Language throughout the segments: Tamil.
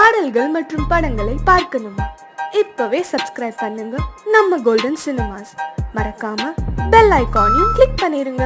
பாடல்கள் மற்றும் படங்களை பார்க்கணுமா? இப்பவே சப்ஸ்கிரைப் பண்ணுங்க நம்ம கோல்டன் சினிமாஸ். மறக்காம பெல் ஐகானையும் கிளிக் பண்ணிருங்க.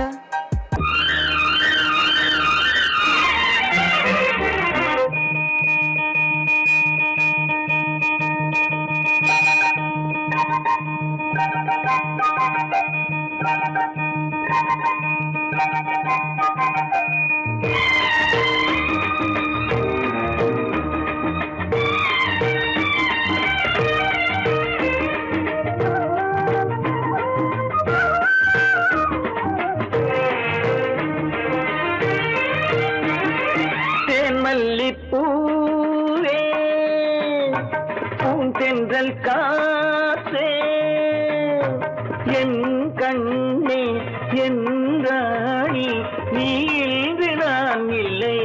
மல்லிப்பூவே பூந்தென்றல் காற்றே என் கண்ணே என் ராணி நீ இன்று நான் இல்லை.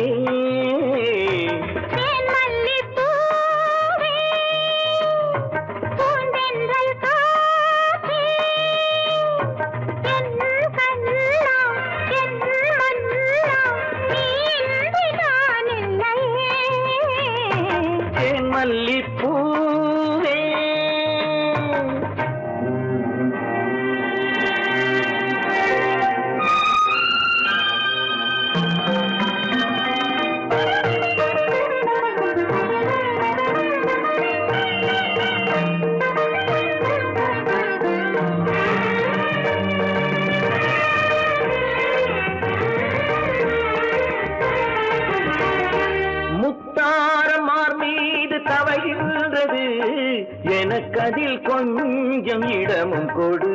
மல்லிப்பூவே தவழ்கின்றது எனக்கதில் கொஞ்சம் இடமும் கொடு.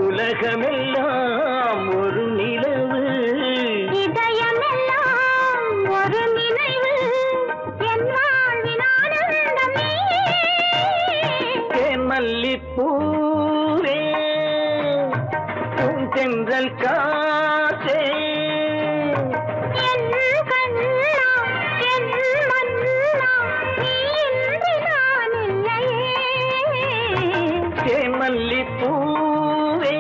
உலகமெல்லாம் ஒரு நிலவு, இதயமெல்லாம் ஒரு நினைவு, என் வாழ்வின் ஆனந்தம் மல்லிப்பூவே பூந்தென்றல் காற்றே என் கண்ணா என் மன்னா நீ இன்று நான் இல்லையே. மல்லிப்பூவே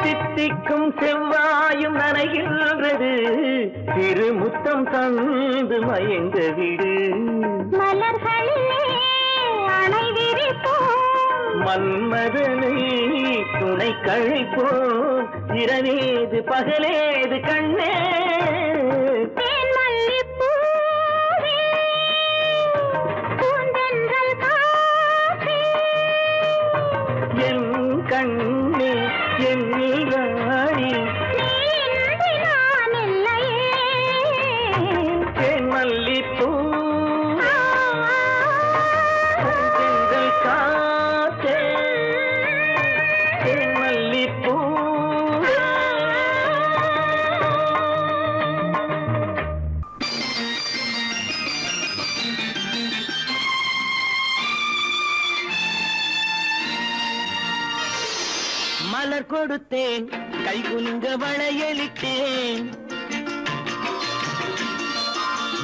தித்திக்கும் செவ்வாயும் நனைகின்றது, திருமுத்தம் தந்து மயங்க விடு. மலர்களிலே அணை விரிப்போம், மன்மதனை துணை கழிப்போம், இரவேது பகலேது கண்ணே. என் கண்ணே என் ராணி நான் இல்லையே. மல்லிப்பூ பூந்தென்றல் காற்றே மல்லிப்பூ. மலர் கொடுத்தேன் கை குலுங்க வளையலிட்டேன்,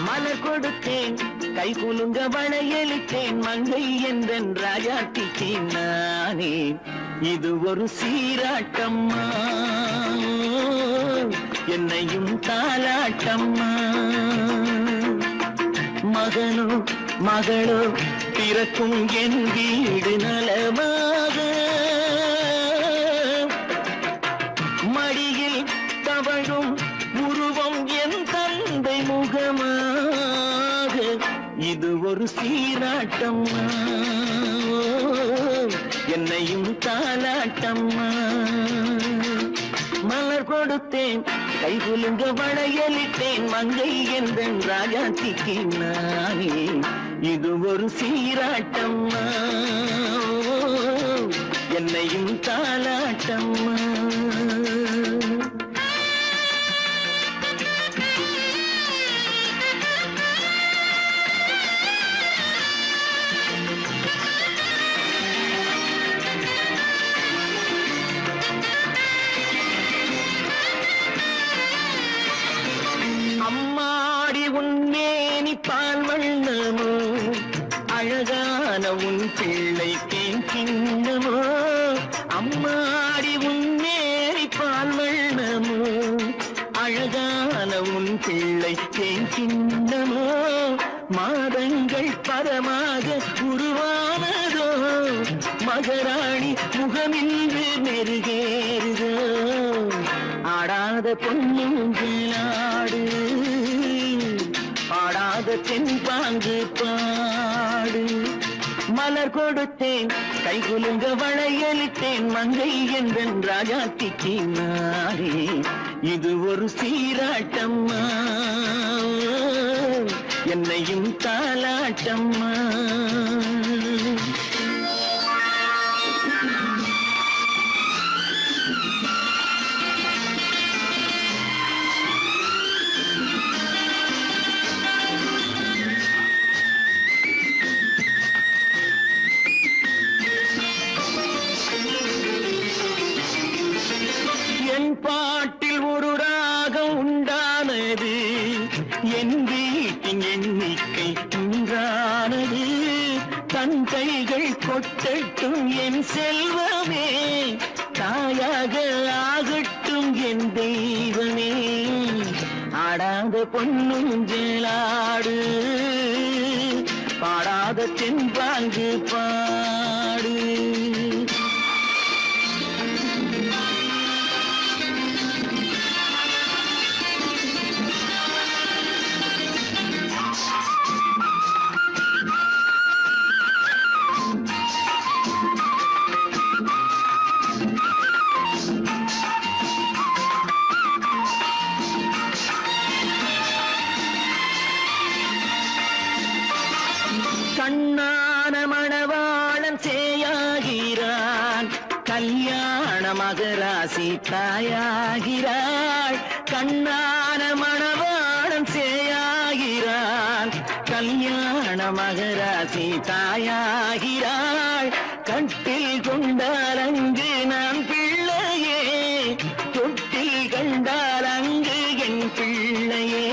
மலர் கொடுத்தேன் கை குலுங்க வளையலிட்டேன், மங்கை என்றன் ராஜாட்டிட்டேன் நானே. இது ஒரு சீராட்டம்மா என்னையும் தாலாட்டம்மா. மகனோ மகளோ பிறக்கும் என் வீடு நலமாக, மடியில் தவழும் உருவம் என் தந்தை முகமாக. இது ஒரு சீராட்டம்மா என்னையும் தாலாட்டம்மா. கொடுத்தேன் கைகுலுங்க வளையலிட்டேன் மங்கை எந்தன் ராஜாத்திக்கு நானே இது ஒரு சீராட்டம்மா என்னையும் தாலாட்டம்மா அம்மாடி உன்னேனி பால் வண்ணமோ அழகான உன் பிள்ளை கிண்ணமோ அம்மாடி உன்னேனி பால் வண்ணமோ அழகான உன் பிள்ளை கிண்ணமோ மாதங்கள் பரமாக உருவானதோ மகராணி முகமின்று மெருகேறுதோ ஆடாத பொன்னுங்களாடு பாடாத தென்பாங்கு பாடு மலர் கொடுத்தேன் கைகுலுங்க வளையலிட்டேன் மங்கை எந்தன் ராஜாத்திக்கு நாரே இது ஒரு சீராட்டம்மா என்னையும் தாலாட்டம்மா பாட்டில் ஒரு ராகம் உண்டானது என் வீட்டின் எண்ணிக்கை உண்டானது தன் கைகள் கொட்டட்டும் என் செல்வமே தாயாக ஆகட்டும் என் தெய்வமே ஆடாத பொன்னுஞ்சலாடு பாடாத தென்பாங்கு பாடு கண்ணான மணவாளன் சேயாகிறான் கல்யாண மகராசி தாயாகிறாள் கண்ணான மணவாளன் சேயாகிறான் கல்யாண மகராசி தாயாகிறாள் கட்டில் கொண்டால் அங்கு நான் பிள்ளையே தொட்டில் கண்டால் அங்கு என் பிள்ளையே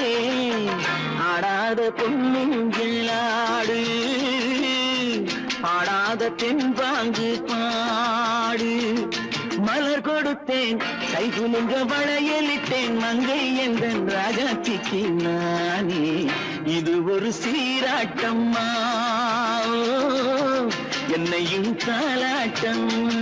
ஆடாத பொன்னுங்களாடு பாடாத தென்பாங்கு பாடு மலர் கொடுத்தேன் கைகுலுங்க வளையலிட்டேன் மங்கை எந்தன் ராஜாத்திக்கு நானே இது ஒரு சீராட்டம்மா என்னையும் தாலாட்டம்மா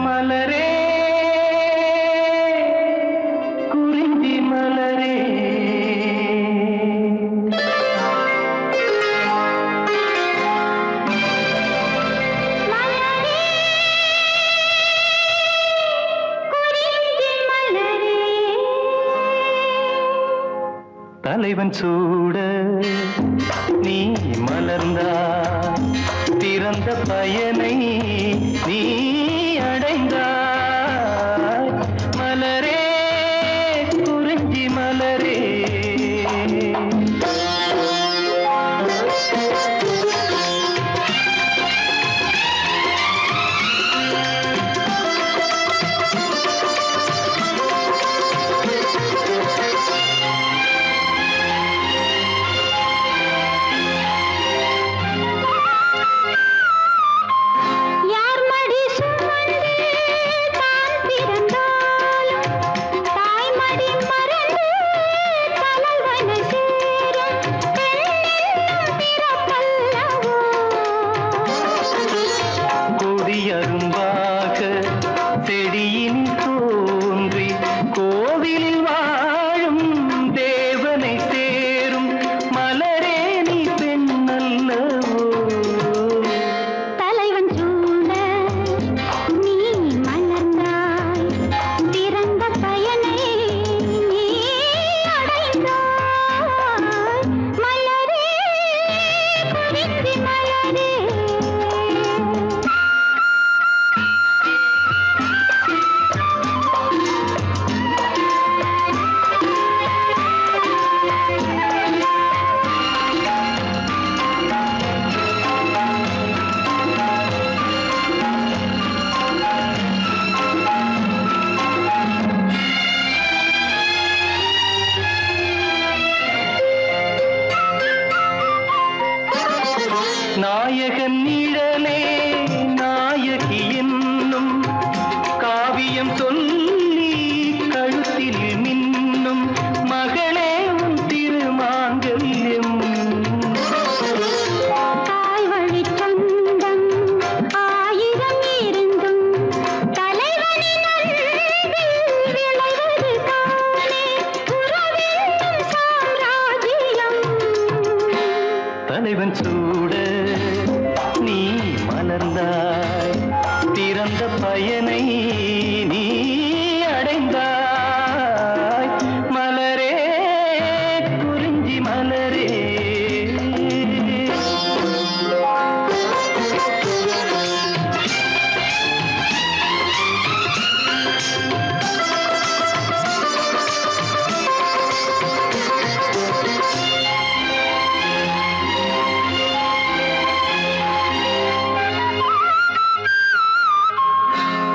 மலரே குறிஞ்சி மலரே தலைவன் சூட நீ மலர்ந்தா திறந்த பயனை நீ அடைந்தாய் மலரே குறிஞ்சி மலரே அரும்பாக இன்னும் காவியம் சொல்லி கழுத்தில் மின்னும் மகளே உன் திருமாங்கல்யம். தாய் வழி சொந்தம் ஆயிரம் இருந்தும் தலைவனின் அன்பில் விளைவது தானே உறவென்னும் சாம்ராஜ்யம். தலைவன் சூட நீ மலர்ந்தாய், பிறந்த பயனை நீ அடைந்தாய். மலரே குறிஞ்சி மலரே.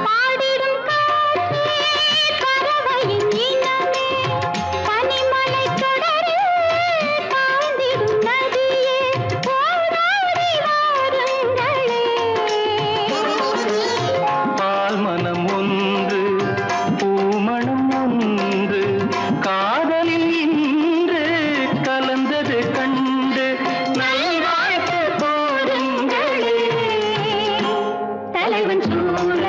பாடிடும் காற்றே பறவையின் இனமே பனிமலைக் கடலில் தாழ்ந்திடும் நதியே ஓடோடி வாருங்களே. பால் மனம் ஒன்று பூமணம் ஒன்று காதலில் இன்று கலந்தது கண்டு நல்வாழ்த்து போருங்களே. தலைவன் சூழ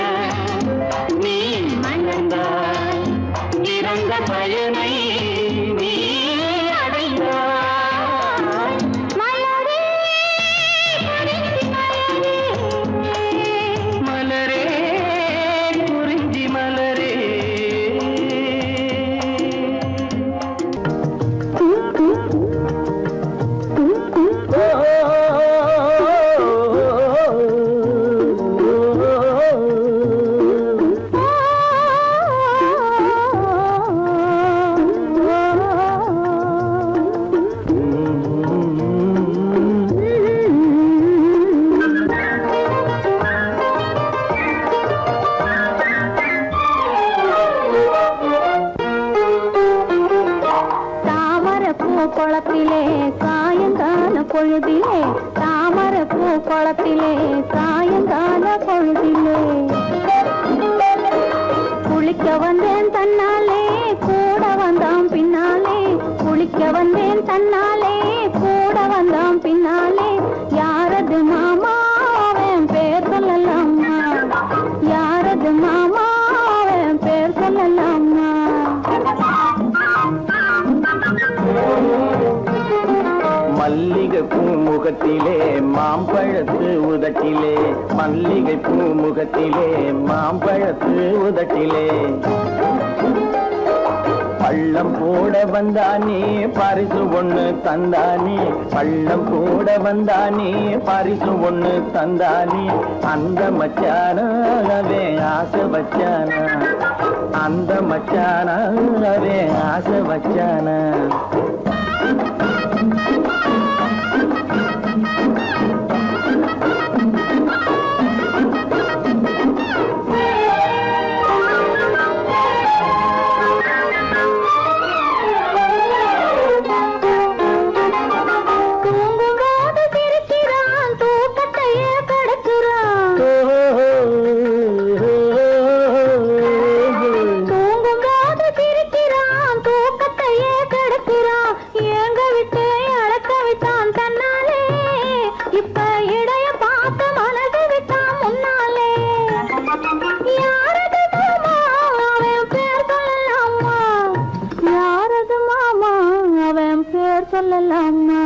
நீ மலர்ந்தாய், இறந்த பயனை நீ அடைந்தாய். மலரே குறிஞ்சி மலரே. மலரே குறிஞ்சி மலரே. தாமரப்பூ குளத்திலே சாயங்கால பொழுதிலே தாமரப்பூ குளத்திலே சாயங்கால பொழுதிலே குளிக்க வந்தேன் தன்னாலே கூட வந்தான் பின்னாலே குளிக்க வந்தேன் தன்னாலே கூட வந்தான் பின்னாலே யாரது மாமா அவன் பேர் சொல்லலாமா யாரது மாமா அவன் பேர் சொல்லலாமா மல்லிகை பூமுகத்திலே மாம்பழத்து உதட்டிலே மல்லிகை பூமுகத்திலே மாம்பழத்து உதட்டிலே பள்ளம் போட வந்தானே பரிசு ஒண்ணு தந்தானே பள்ளம் போட வந்தானே பரிசு ஒண்ணு தந்தானே அந்த மச்சானாவே ஆசை வச்சானா அந்த மச்சானாவே ஆசை வச்சானா தூங்கும்போது சிரிக்கிறான் தூக்கத்தையே கெடுக்கிறான் தூங்கும்போது சிரிக்கிறான் தூக்கத்தையே கெடுக்கிறான் ஏங்க விட்டு அழைக்க விட்டான் தன்னாலே இப்ப இடைய பார்த்து மனது விட்டான் முன்னாலே யாரது மாமா அவன் பேர் சொல்லலாமா யாரது மாமா அவன் பேர் சொல்லலாமா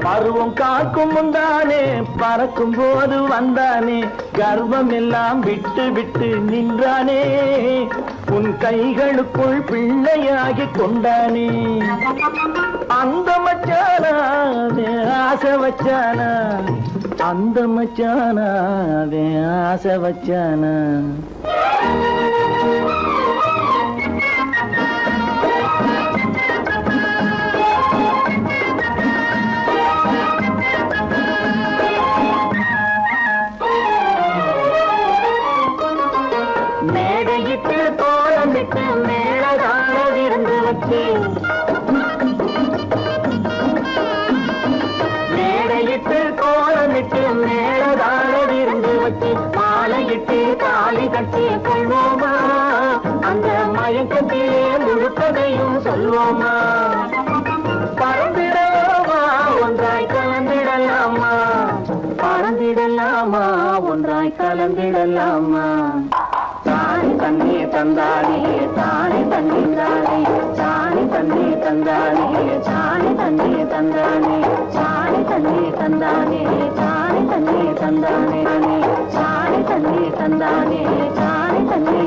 பருவம் காக்கும் முந்தானே பறக்கும் போது வந்தானே கர்வம் எல்லாம் விட்டு விட்டு நின்றானே உன் கைகளுக்குள் பிள்ளையாகி கொண்டானே அந்த மச்சானா ஆசை வச்சானா அந்த மச்சானா ஆசை வச்சானா மேடையிட்டு கோலமிட்டு மேலதான விருந்து வச்சு மேடையிட்டு கோலமிட்டு மேலதான விருந்து வச்சு மாலையிட்டு தாலி கட்டி கொள்வோமா அந்த மயக்கத்திலே முழுக்கதையும் சொல்வோமா பறந்திடலாமா ஒன்றாய் கலந்திடலாமா பறந்திடலாமா ஒன்றாய் கலந்திடலாமா தானி தண்ணி தந்தானே தானி தண்ணி தானே சாணி தண்ணி தந்தானே சாணி தண்ணி தந்தானே சாணி தண்ணி தந்தானே சாணி தண்ணி தந்தானே சாணி தண்ணி தந்தானே சாணி தண்ணி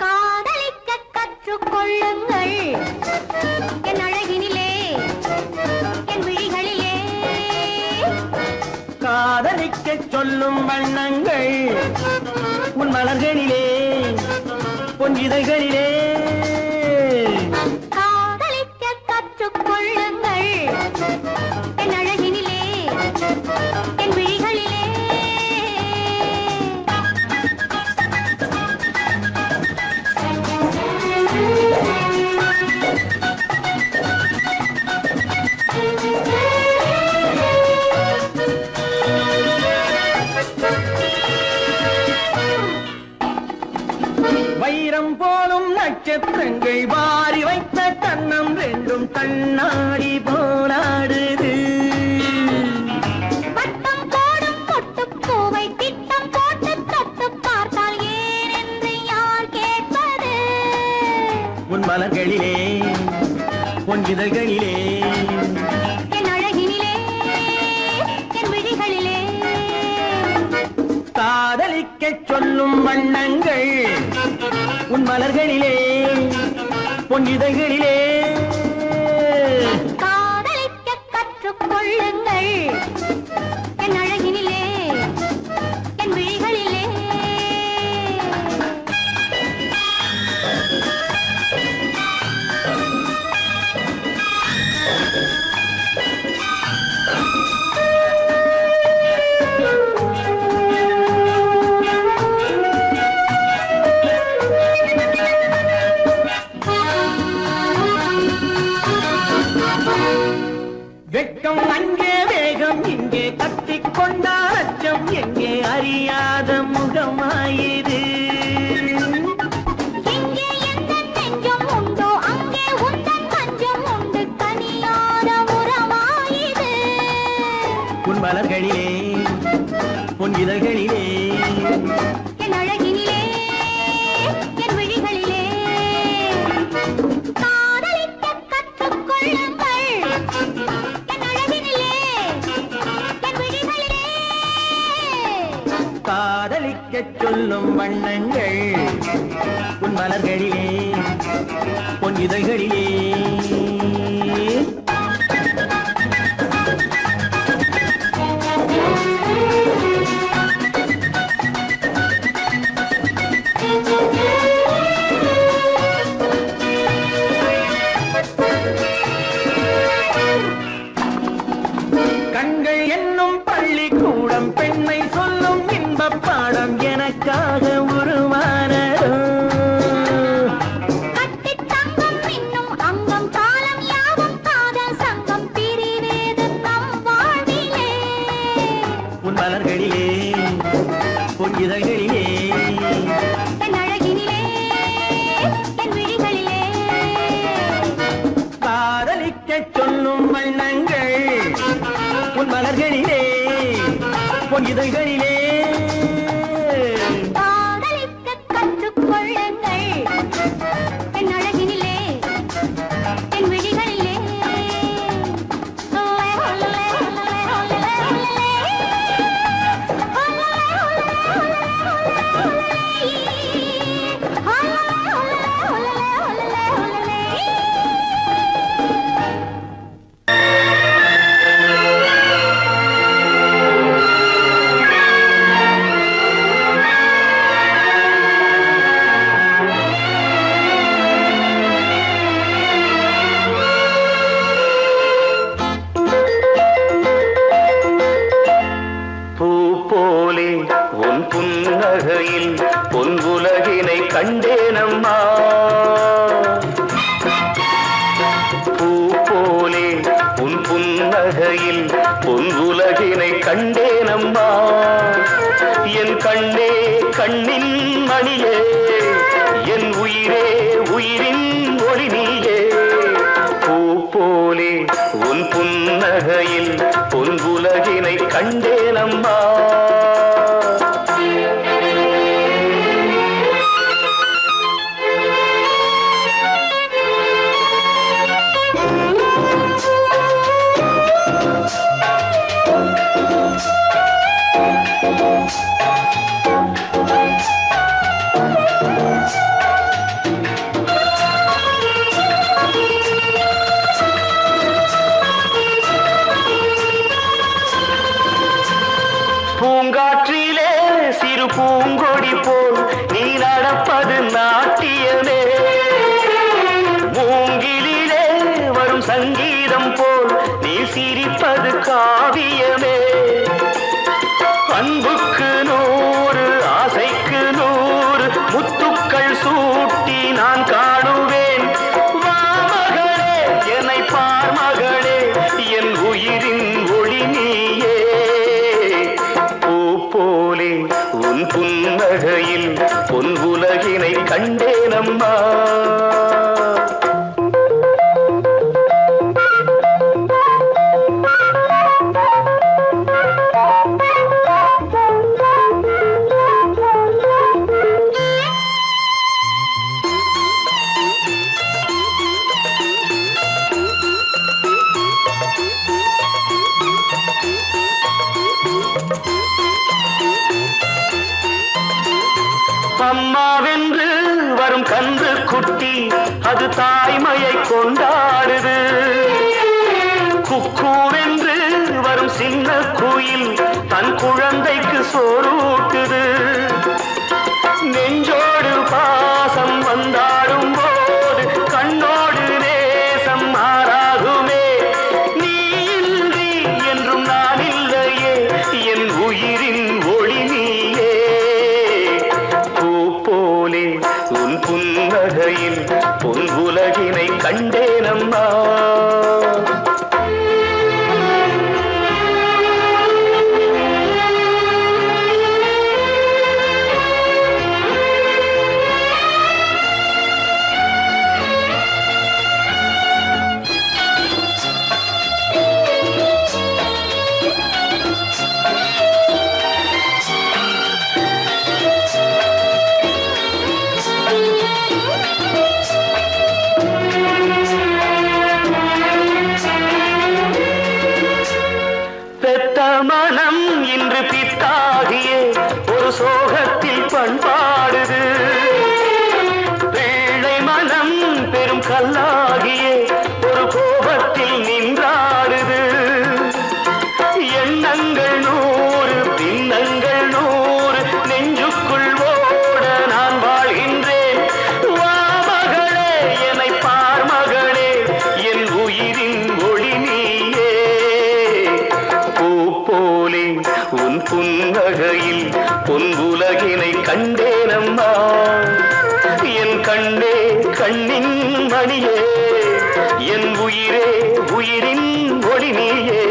காதலிக்க கற்றுக்கொள்ளுங்கள் என் அழகினிலே என் விழிகளிலே காதலிக்க சொல்லும் வண்ணங்கள் உன் மலர்களிலே உன் இதழ்களிலே காதலிக்க கற்றுக்கொள்ளுங்கள் என் அழகினிலே என் விழிகளிலே வைரம் போலும் நட்சத்திரங்கள் வாரி வைத்த கண்ணம் ரெண்டும் கண்ணாடி போராடுது வட்டம் போடும் பொட்டுப்பூவை திட்டம் போட்டு தொட்டு பார்த்தால் ஏனென்று யார் கேட்பது உன் மலர்களிலே உன் இதழ்களிலே என் அழகினிலே என் விழிகளிலே காதலிக்க சொல்லும் வண்ணங்கள் உன் மலர்களிலே உன் இதழ்களிலே காதலிக்க கற்றுக்கொள்ளுங்கள் என் அழகினிலே என் விழிகளிலே வெட்கம் அங்கே வேகம் இங்கே கத்திக்கொண்டால் அச்சம் எங்கே அறியாத முகமாயிரு எங்கே எந்த நெஞ்சம் உண்டோ அங்கே உந்தன் மஞ்சம் உண்டு தனியாத உறவாயிது உன் மலர்களிலே உன் இதழ்களிலே என் அழகினிலே என் விழிகளிலே காதலிக்க கற்றுக்கொள்ளுங்கள் என் அழகினிலே என் விழிகளிலே காதலிக்க சொல்லும் வண்ணங்கள் உன் மலர்களிலே உன் இதழ்களிலே கண்கள் என்னும் பள்ளிக்கூடம் பெண்மை சொல்லும் இன்பப் பாடம் எனக்காக உருவானதோ கட்டித் தங்கம் இன்னும் அங்கம் காலம் யாவும் காதல் சங்கம் பிரிவேது நம் வாழ்விலே உன் மலர்களிலே உன் இதழ்களிலே என் அழகினிலே என் விழிகளிலே காதலிக்க சொல்லும் வண்ணங்கள் உன் மலர்களிலே உன் இதழ்களிலே காதலிக்க பொன் உலகினை கண்டேனம்மா. பூ போலே உன் புன்னகையில் பொன் உலகினை கண்டேனம்மா. என் கண்ணே கண்ணின் மணியே, என் உயிரே உயிரின் ஒளி நீயே. பூ போலே உன் புன்னகையில் பொன் உலகினை கண்டேனம்மா. பூங்காற்றிலே சிறு பூங்கொடி போல் நீ நடப்பது நாட்டியமே. மூங்கிலே வரும் சங்கீதம் போல் நீ சிரிப்பது காவியமே. அன்புக்கு 100 ஆசைக்கு 100 முத்துக்கள் சூட்டி நான் காணுவேன். வா மகளே என்னை பார் மகளே, என் உயிரின் ஒளி நீயே. போலே உன் புன்னகையில் பொன் உலகினை கண்டேனம்மா. அம்மாவென்று வரும் கன்று குட்டி அது தாய்மையை கொண்டாடுது. குக்கூவென்று வரும் சின்ன குயில் தன் குழந்தைக்கு சோறூட்டுது. நெஞ்சோடு பாசம் வந்தாடும் போது கண்ணோடு நேசம் மாறாகுமே. நீ இன்றி என்றும் நான் இல்லையே, என் உயிரின் ஒளி நீயே. போலே உன் புன்னகையில் பொன் உலகினை கண்டேனம்மா. மனம் இன்று பித்தாகியே ஒரு சோகத்தில் பண்பாடுது. பிள்ளை மனம் பெரும் கல்லாகியே ஒரு கோபத்தில் நின்றாடுது. எண்ணங்கள் 100 பின்னங்கள் 100 நெஞ்சுக்குள் ஓட நான் வாழ்கின்றேன். வா மகளே என்னை பார் மகளே, என் உயிரின் ஒளி நீயே. போலே உன் புன்னகையில் பொன் உலகினை கண்டேனம்மா. என் கண்ணே கண்ணின் மணியே, என் உயிரே உயிரின் ஒளி நீயே.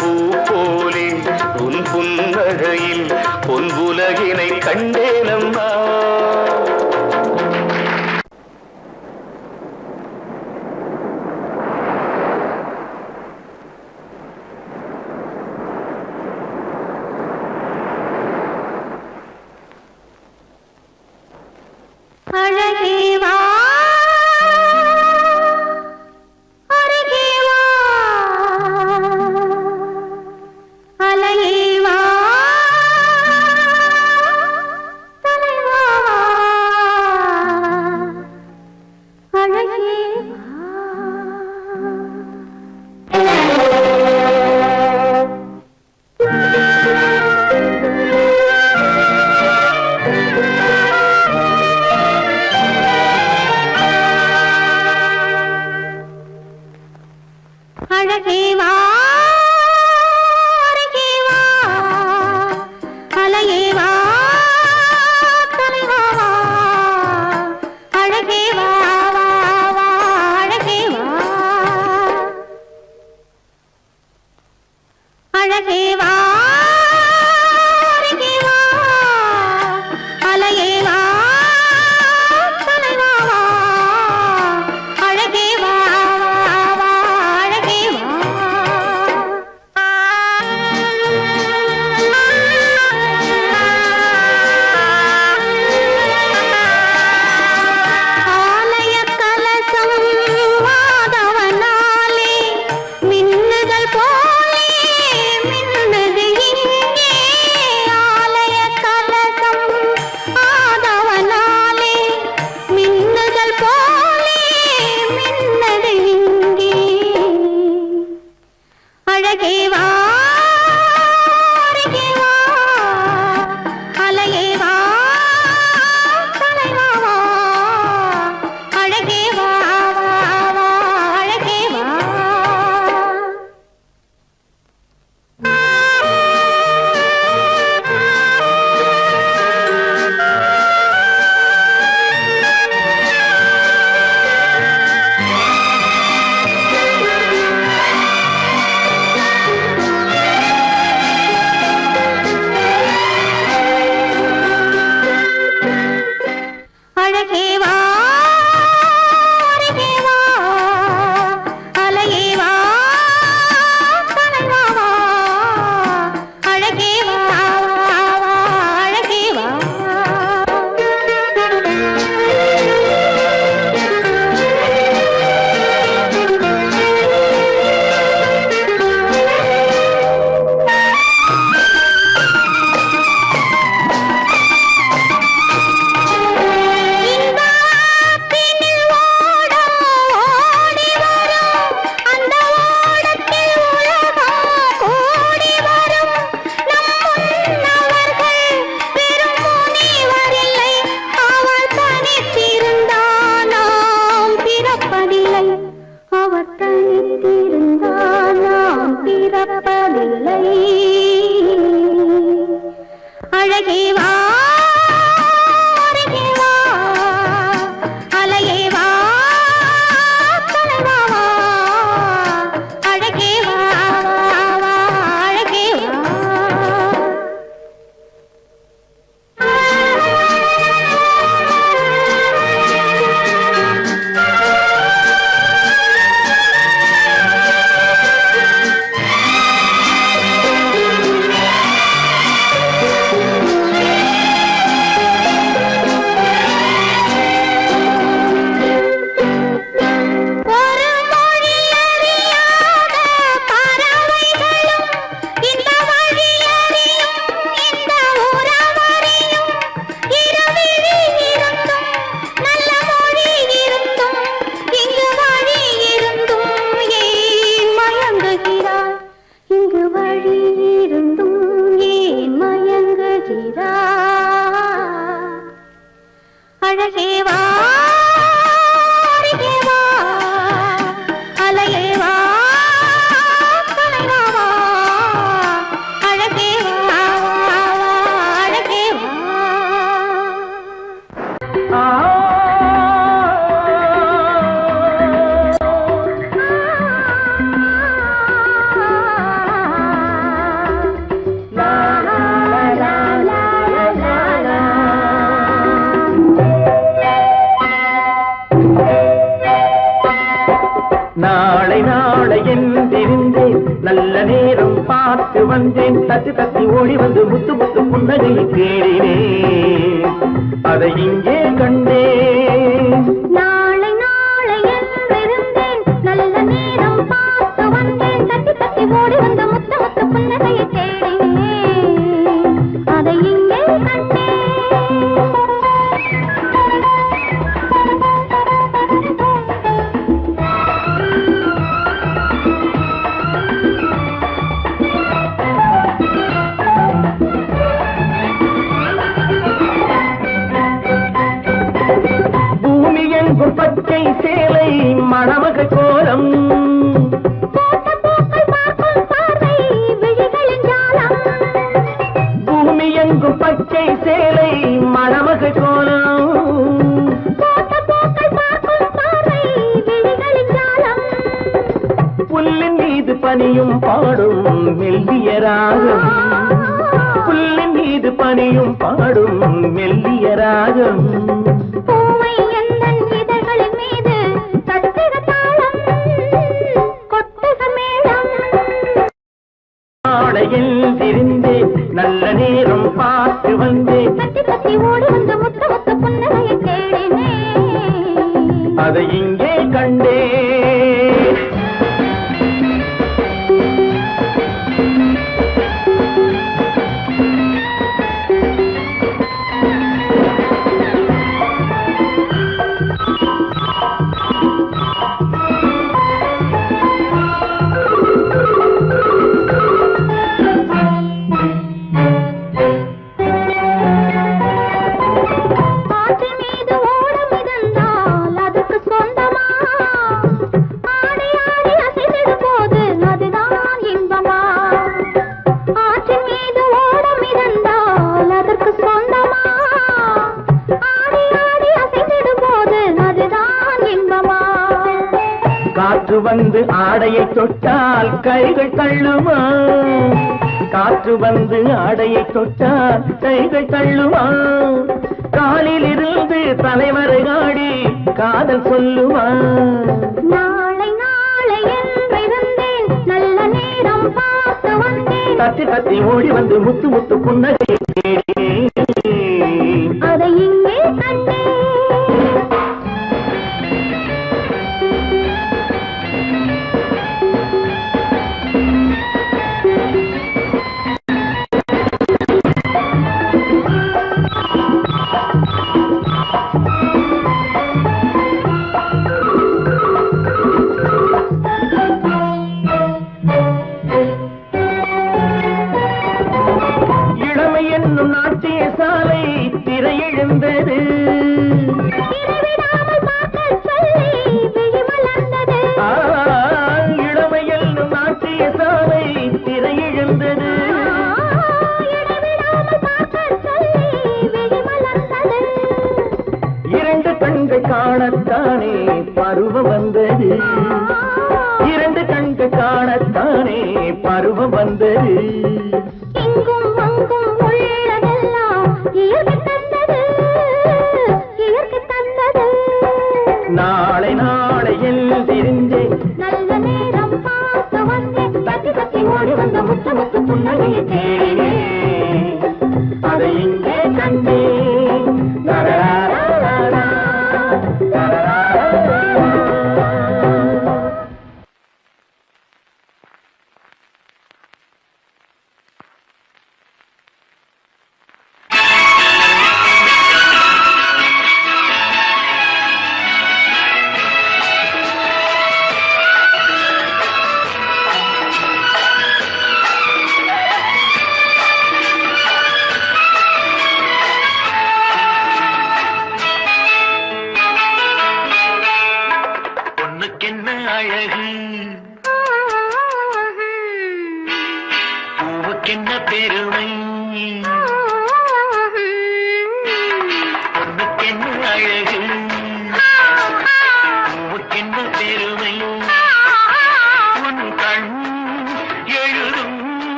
பூ போலே உன் புன்னகையில் பொன் உலகினை கண்டேனம்மா. அழகே வா அருகே வா, அலையே வா தலைவா. ஆ நாளை நாளை என்றிருந்தேன் நல்ல நேரம் பார்த்து வந்தேன் தட்டி தட்டி ஓடி வந்து முத்து முத்து புன்னகையை தேடினேன் அதை இங்கே கண்டேன் நாளை நாளை என்றிருந்தேன் நல்ல நேரம் பார்த்து வந்தேன் தட்டி தட்டி ஓடி வந்த முத்த முத்த புன்னகையை தேடினேன் அதை இங்கே கண்டேன் பச்சை சேலை மணமக கோலம் பூமி எங்கும் பச்சை சேலை மணமக கோலம் புல்லின் மீது பனியும் பாடும் மெல்லிய ராகம் புல்லின் மீது பனியும் பாடும் மெல்லிய ராகம் எழுந்திருந்தேன் நல்ல நேரம் பார்த்து வந்தேன் தட்டி தட்டி ஓடி வந்த முத்த முத்த புன்னகையை தேடினேன் அதை இங்கே கண்டேன் காற்று வந்து ஆடையை தொட்டால் கைகள் தள்ளுமா காற்று வந்து ஆடையை தொட்டால் கைகள் தள்ளுமா காலில் இருந்து தலைவரை ஆடி காதல் சொல்லுமா நாளை நாளை என்றிருந்தேன் நல்ல நேரம் பார்த்து வந்தேன் தட்டி தட்டி ஓடி வந்து முத்து முத்து புன்னகையை தேடினேன் அதை இங்கே கண்டேன் காணத்தானே பருவம் வந்தது இரண்டு கண்கள் காணத்தானே பருவம் வந்தது இங்கும் அங்கும் உள்ளதெல்லாம் இயற்கை தந்தது இயற்கை தந்தது நாளை நாளை எழுந்திருந்தேன் நல்ல நேரம் பார்த்து வந்தேன் தட்டி தட்டி ஓடி வந்த முத்து முத்து புன்னகையை தேடினேன் அதை இங்கே கண்டேன்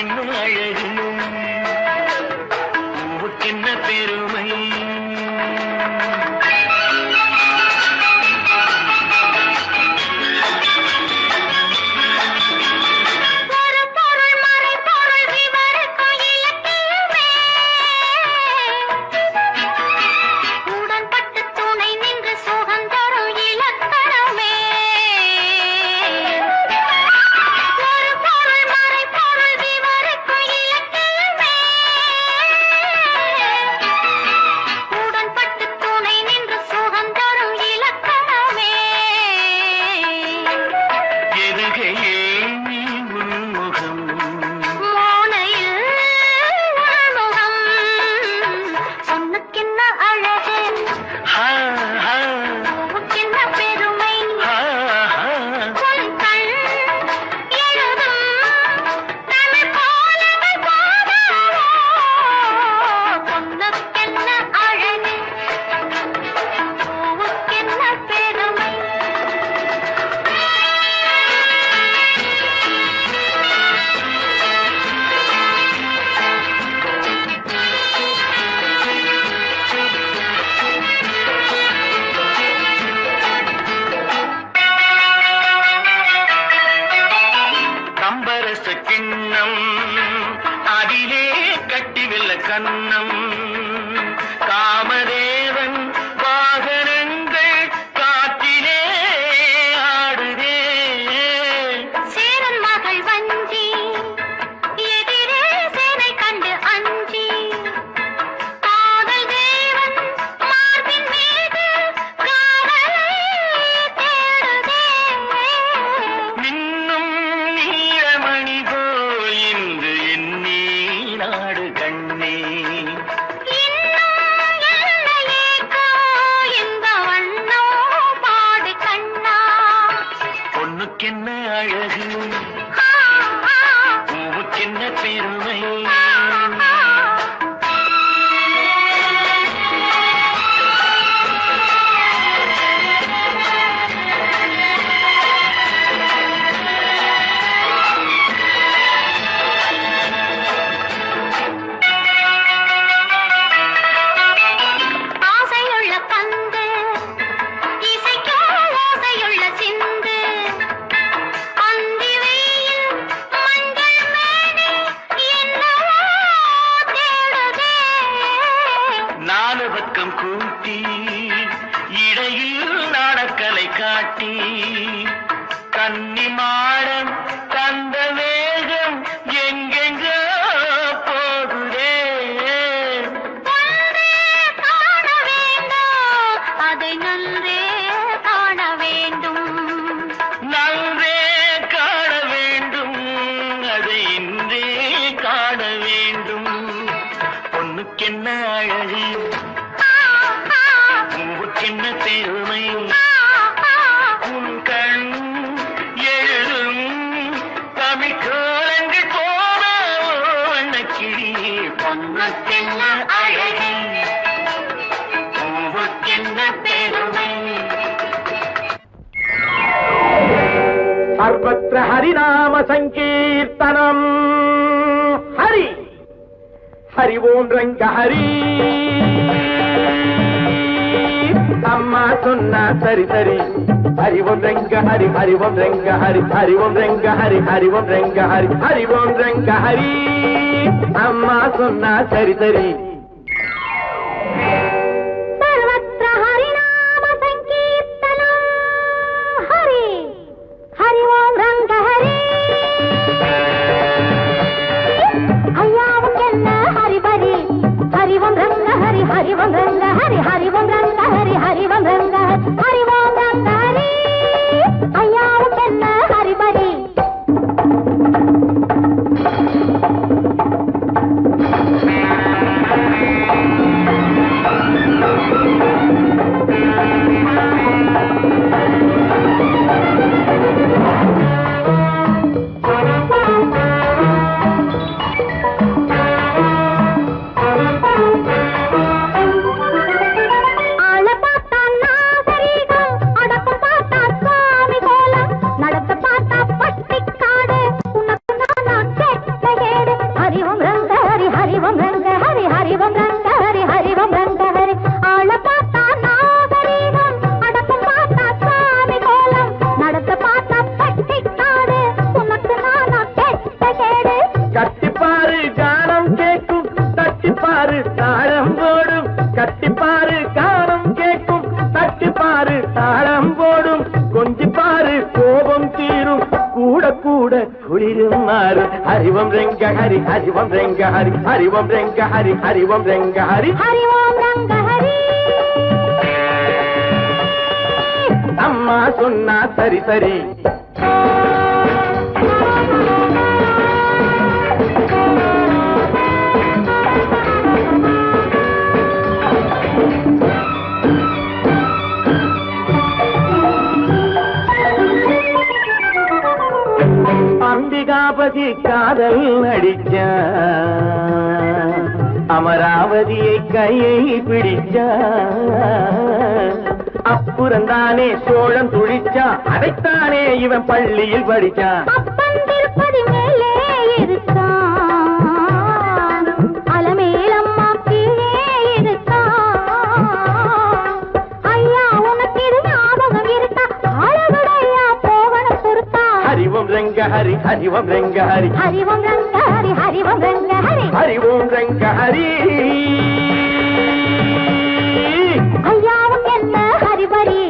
பொண்ணுக்கென்ன அழகு பூவுக்கென்ன பெருமை கிண்ணம் அதிலே கட்டிவில்ல கண்ணம் காமதேவன் வாகனங்கள் காற்றிலே ஆடுதே சேரன் மகள் வஞ்சி எதிரே சேனை கண்டு அஞ்சி காதல் தேவன் மார்பின் மீது காவலை தேடுதே மின்னும் நீலமணி போல் இன்று எண்ணி நாடு கண்ணே பொண்ணுக்கென்ன அழகு பூவுக்கென்ன பெருமை ஆசையுள்ள பந்து இசைக்கோ ஓசையுள்ள சிந்து அந்தி வெயில் மஞ்சள் மேனி என்னவோ தேடுதே நாலு பக்கம் கூட்டி இடையில் நாடக்கலை காட்டி கன்னி மாடம் தந்த வேகம் எங்கெங்கோ போகுதே ஒன்றே காண வேண்டும் அதை நன்றே காண வேண்டும் நன்றே காண வேண்டும் அதை இன்றே காண வேண்டும் பொண்ணுக்கென்ன அழகு பூவுக்கென்ன பெருமை உன் கண் எழுதும் தமிழ் கோலங்கள் போன வண்ணக்கிளி பொண்ணுக்கென்ன அழகு பூவுக்கென்ன பெருமை सर्वत्र हरिनाम संकीर्तनम हरि हरि ओम रंग हरि अम्मा सुन्ना सरी सरी हरि ओम रंग हरि हरि ओम रंग हरि हरि ओम रंग हरि हरि ओम रंग हरि हरि ओम रंग हरि अम्मा सुन्ना सरी सरी सर्वत्र हरिनाम संकीर्तनम हरि हरि ओम रंग हरि अय्यावुक्केन्न हरि बरि हरि ओम रंग हरि हरि ओम रंग हरि हरि ओम रंग हरि हरि ओम रंग हरि ओम रंग हरि अय्यावुक्केन्न हरि बरि ஆள பார்த்தா நான் கட்டிப்பாரு கானம் கேட்கும் தட்டிப்பாரு தாளம் போடும் கட்டிப்பாரு கானம் கேட்கும் தட்டிப்பாரு தாளம் போடும் கொஞ்சிப்பாரு கோபம் தீரும் கூட கூட குளிரும் மாறும் ஹரிவம் ரெங்க ஹரி ஹரிவம் ரெங்க ஹரி ஹரிவம் ரெங்க ஹரி ஹரிவம் ரெங்க ஹரி ஹரிவோம் ரங்க ஹரி அம்மா சொன்னா சரி சரி அம்பிகாபதி காதல் நடிச்ச அமராவதியை கையை பிடிச்ச அப்புறந்தானே சோழன் துடிச்சா அதைத்தானே இவன் பள்ளியில் படிச்சான் அப்பன் திருப்பதி மேலே இருக்கான் அலமேலம்மா கீழே இருக்கான் ஐயா உனக்கு இது ஞாபகம் இருக்கா ஆளவிடையா போகணும் பொறுத்தா ஹரிவம் ரெங்க ஹரி ஹரிவம் ரெங்க ஹரி ஹரிவம் ரங்க ஹரி ஹரிவம் ரங்க ஹரி ஹரிவோம் ரெங்க ஹரி ஐயாவும் என்ன ஹரிபரி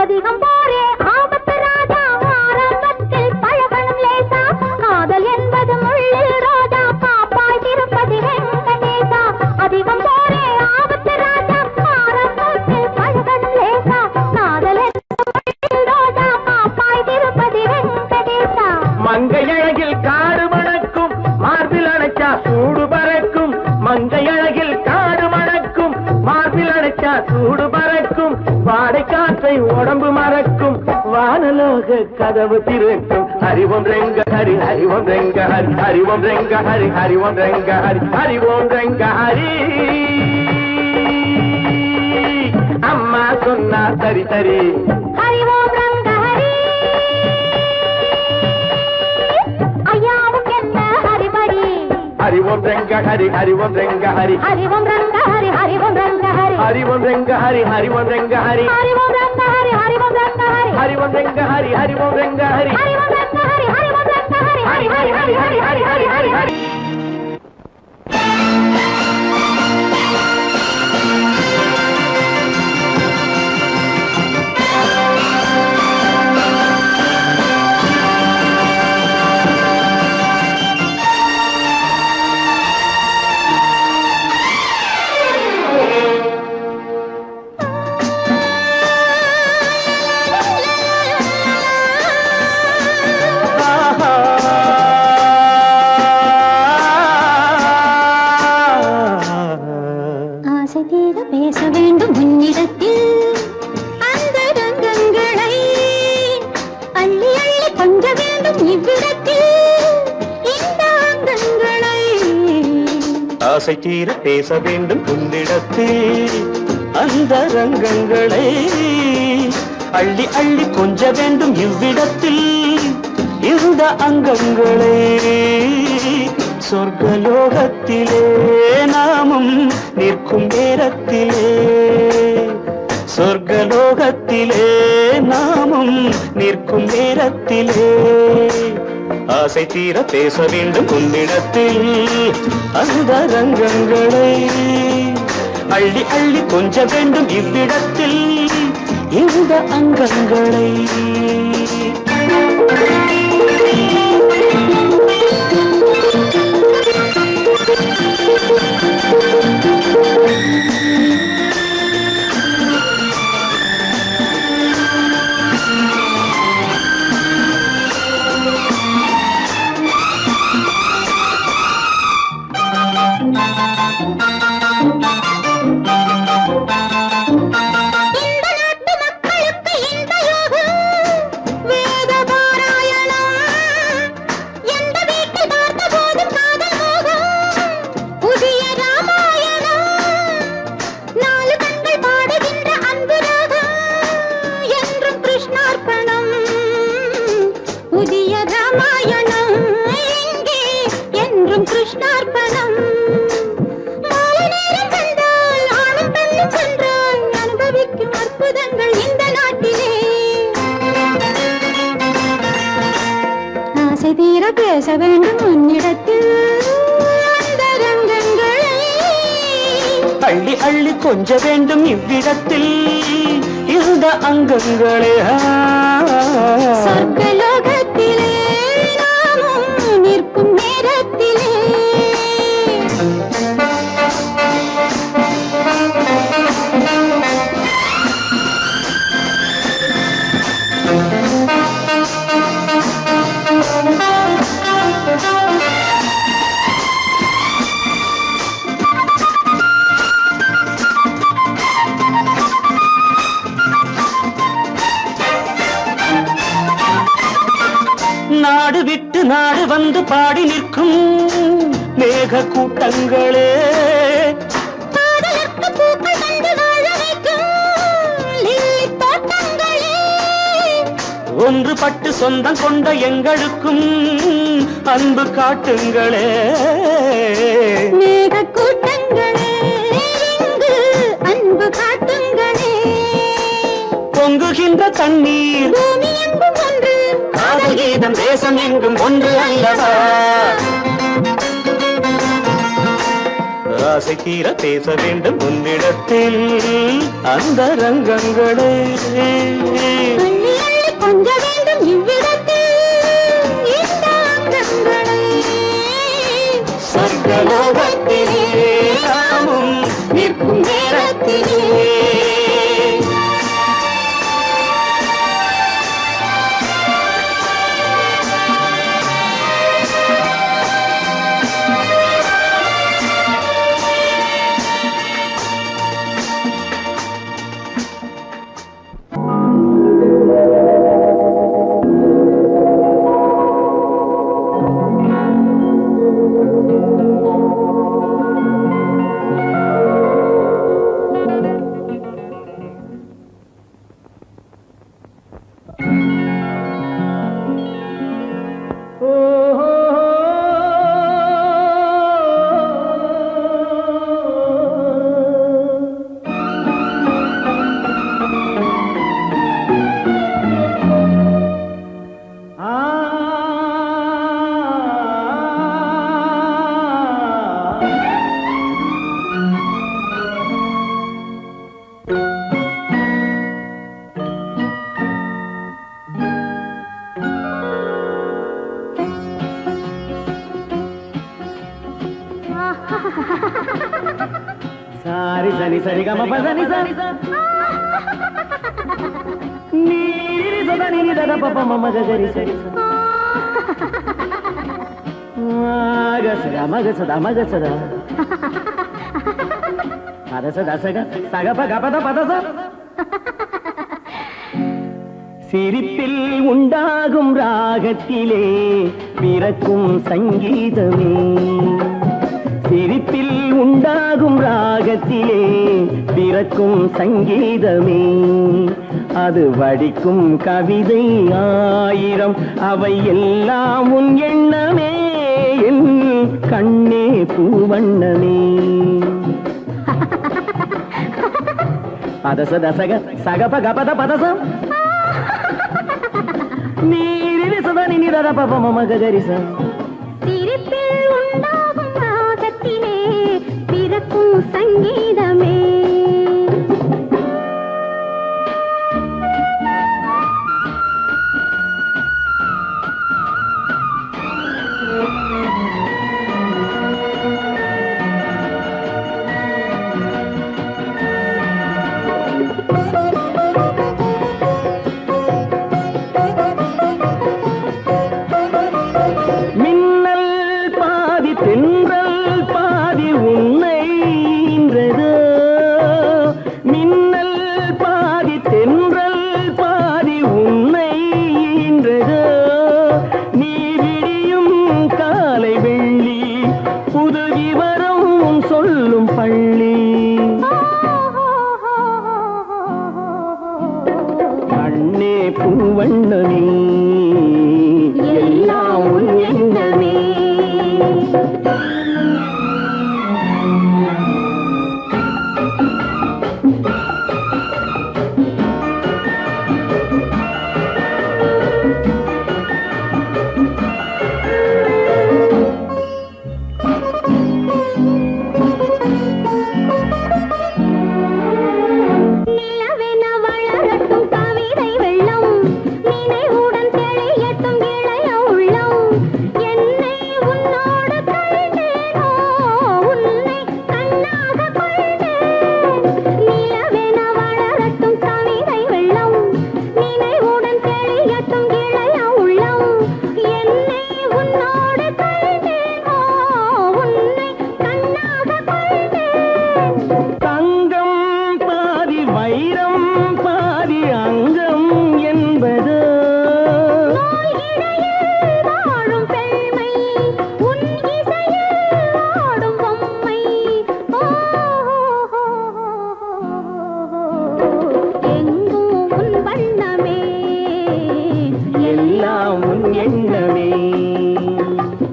அதிகம் போரே ஆபத்து ராஜா ஆரம்பத்தில் பழகணும் லேசா காதல் என்பது முள்ளில் ரோஜா பாப்பாய் திருப்பதி வெங்கடேசா அதிகம் போரே ஆபத்து ராஜா ஆரம்பத்தில் பழகணும் லேசா காதல் என்பது முள்ளில் ரோஜா பாப்பாய் திருப்பதி வெங்கடேசா மங்கை அழகில் காடு மணக்கும் மார்பில் அணைச்சா சூடு பறக்கும் மங்கை அழகில் காடு மணக்கும் மார்பில் அணைச்சா சூடு பறக்கும் வாடை காற்றை உடம்பு மறக்கும் வானலோக கதவு திறக்கும் ஹரிவம் ரெங்க ஹரி ஹரிவம் ரெங்க ஹரி ஹரிவம் ரெங்க ஹரி ஹரிவம் ரெங்க ஹரி ஹரிவம் ரெங்க ஹரி அம்மா சொன்னா சரி சரி ஹரிவோம் ரங்க ஹரி ஐயாவும் என்ன ஹரிபரி ஹரிவம் ரெங்க ஹரி ஹரிவம் ரெங்க ஹரி ஹரிவோம் ரங்க ஹரி ஹரிவோம் ரங்க ஹரி ஹரிவம் ரெங்க ஹரி ஹரிவம் ரெங்க ஹரி ஹரிவோம் ரங்க ஹரி ஹரிவோம் ரங்க ஹரி ஹரிவம் ரெங்க ஹரி ஹரிவம் ரெங்க ஹரி ஹரிவோம் ரங்க ஹரி ஹரிவோம் ரங்க ஹரி ஹரி ஹரி ஹரி ஹரி ஹரி ஹரி ஹரி ஹரி ஆசை தீர பேச வேண்டும் உன்னிடத்தில் அந்த ரங்கங்களை அள்ளி அள்ளி கொஞ்ச வேண்டும் இவ்விடத்தில் இந்த அங்கங்களை ஆசை தீர பேச வேண்டும் உன்னிடத்தில் அந்த ரங்கங்களை அள்ளி அள்ளி கொஞ்ச வேண்டும் இவ்விடத்தில் இந்த அங்கங்களை சொர்க்கலோகத்திலே நாமும் நிற்கும் நேரத்திலே சொர்க்கலோகத்திலே நாமும் நிற்கும் நேரத்திலே ஆசை தீர பேச வேண்டும் உன்னிடத்தில் அந்த ரங்கங்களை அள்ளி அள்ளி கொஞ்ச வேண்டும் இவ்விடத்தில் இந்த அங்கங்களை இந்த நாட்டு மக்களுக்கு இந்த யோகம் ராமாயணம் இங்கே என்றும் கிருஷ்ணார்ப்பணம். மாலை நேரம் வந்தால் ஆணும் பெண்ணும் சென்றால் அனுபவிக்கும் அற்புதங்கள் இந்த நாட்டிலே. ஆசை தீர பேச வேண்டும் உன்னிடத்தில் அந்தரங்கங்களை. அள்ளி அள்ளி கொஞ்ச வேண்டும் இவ்விடத்தில் இருந்த அங்கங்களே. சொர்க்கலோகத்திலே நாமும் நிற்கும் நேரத்திலே. நாடு விட்டு நாடு வந்து பாடி நிற்கும் மேக கூட்டங்களே. பாடலுக்கு பூக்கள் கண்டு வாழ வைக்கும் லில்லி தோட்டங்களே. ஒன்றுபட்டு சொந்தம் கொண்ட எங்களுக்கும் அன்பு காட்டுங்களே. மேக கூட்டங்களே இங்கு அன்பு காட்டுங்களே. பொங்குகின்ற தண்ணீர் பூமி எங்கும் ஒன்று, காதல் கீதம் தேசம் எங்கும் ஒன்று அல்லவா. ஆசை தீர பேச வேண்டும் உன்னிடத்தில் அந்த ரங்கங்களே. அள்ளி அள்ளி கொஞ்ச வேண்டும் இவ்விடத்தில் இந்த அங்கங்களை. சொர்க்கலோகத்திலே நாமும் நிற்கும் நேரத்திலே. సారి సని సరి గమ పదని సని నీరి సదని దద పప మమ గరి సరి మగ సద పదస దసగ సగ పగ పద పదస. சிரிப்பில் உண்டாகும் ராகத்திலே பிறக்கும் சங்கீதமே. சிரிப்பில் உண்டாகும் ராகத்திலே பிறக்கும் சங்கீதமே. அது வடிக்கும் கவிதை ஆயிரம் அவை எல்லாம் உன் எண்ணமே. என் கண்ணே பூவண்ணமே. பதச தசக சகப கபத பதசம் நீரி சதனி நிரத பப மம கரிச. சிரிப்பில் உண்டாகும் ராகத்திலே பிறக்கும் சங்கீதமே. மின்னல் பாதி தென்றல் பாதி உன்னை இன்றது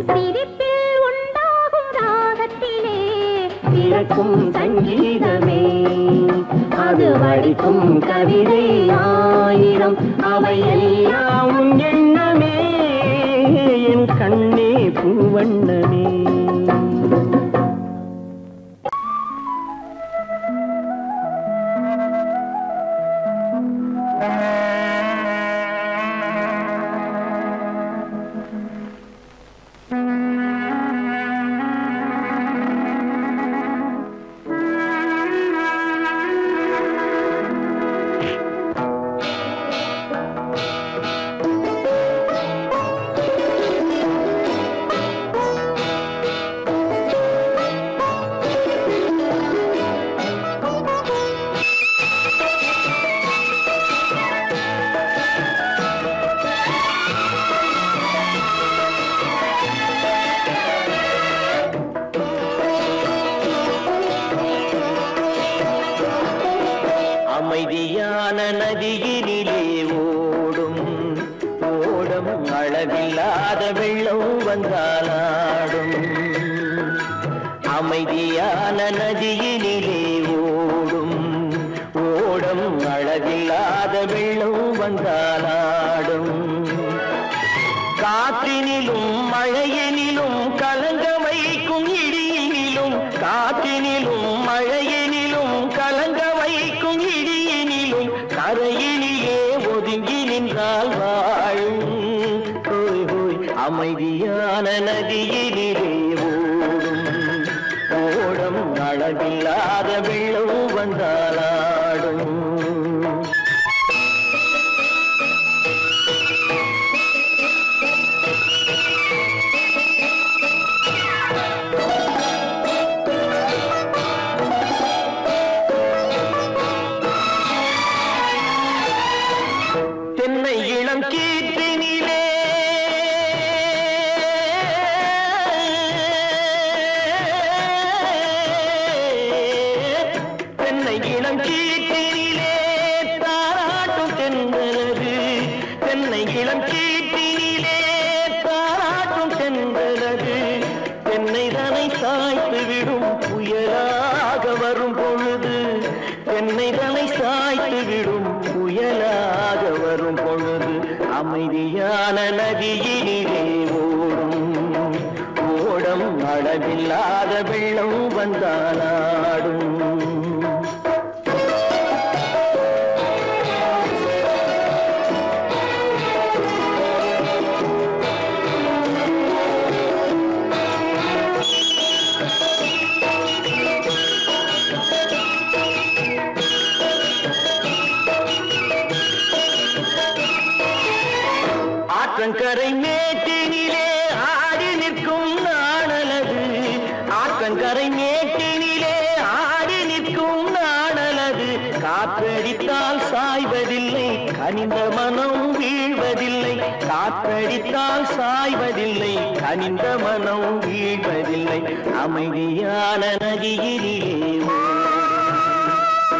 சிரிப்பில் உண்டாகும் ராகத்திலே பிறக்கும் சங்கீதமே அது வடிக்கும் கவிதை ஆயிரம் அவையெல்லாம் உன் எண்ணமே என் கண்ணே பூவண்ணமே அமைதியான நதியினிலே ஓடும் ஓடம் அளவில்லாத வெள்ளம் வந்தாலாடும் அமைதியான நதியினிலே ஓடும் ஓடம் அளவில்லாத வெள்ளம் வந்தாலாடும் காற்றினிலும் மழையினிலும் கலங்க வைக்கும் இடியினிலும் காற்றினிலும் மழையினிலும் கலங்க வைக்கும் இடியினிலும் கரையினிலே ஒதுங்கி நின்றால் வாழும் ஹோய் ஹோய் அமைதியான நதியினிலே ஓடும் ஓடம் அளவில்லாத வெள்ளம் வந்தாலாடும் தென்னை இளம் கீற்றினிலே தென்னை இளம் கீற்றினிலே தாராட்டும் தென்றலது தென்னை இளம் கீற்றினிலே தாராட்டும் தென்றலது தென்னை தனை சாய்த்து விடும் புயலாக வரும் பொழுது தென்னை தனை சாய்த்து விடும் புயலாக வரும் பொழுது அமைதியான நதியினிலே ஓடும் ஓடம் அளவில்லாத வெள்ளம் வந்தாலாடும் ஆற்றங்கரை மேட்டினிலே ஆடி நிற்கும் நாணலது ஆற்றங்கரை மேட்டினிலே ஆடி நிற்கும் நாணலது காற்றடித்தால் சாய்வதில்லை கனிந்த மனம் வீழ்வதில்லை காற்றடித்தால் சாய்வதில்லை கனிந்த மனம் வீழ்வதில்லை அமைதியான நதியினிலே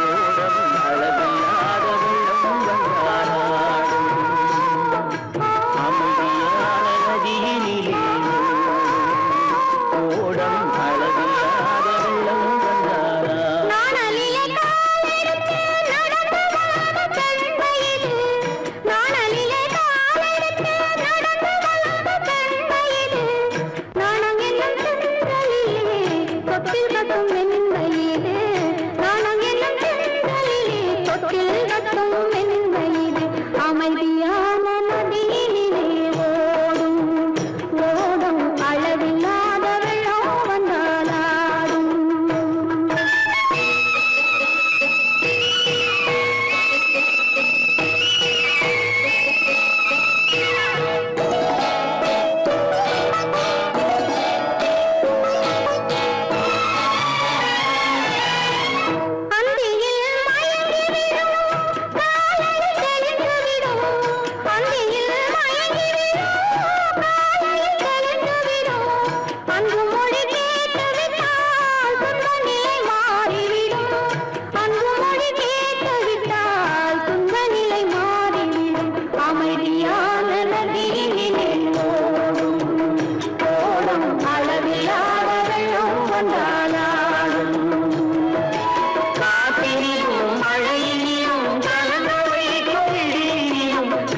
ஓடும் அளவில்லாத வெள்ளம் வந்தாலாடும் அமைதியான நதியினிலே ஓடம் அளவில்லாத வெள்ளம் வந்தாலாடும் நாணலிலே காலெடுத்து நடந்து வளர்ந்த பெண்மையிது நாணலிலே காலெடுத்து நடந்து வளர்ந்த பெண்மையிது நாணம் என்னும் செந்தலிலே தொட்டில் கட்டும் வெண்மையிது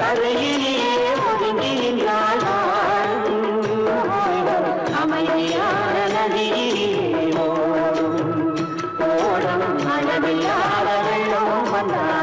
கரையிலே ஒதுங்கி நின்றால் அமைதியான நதியிலே ஓடும் ஓடும் அளவில்லாத வெள்ளம் வந்தால்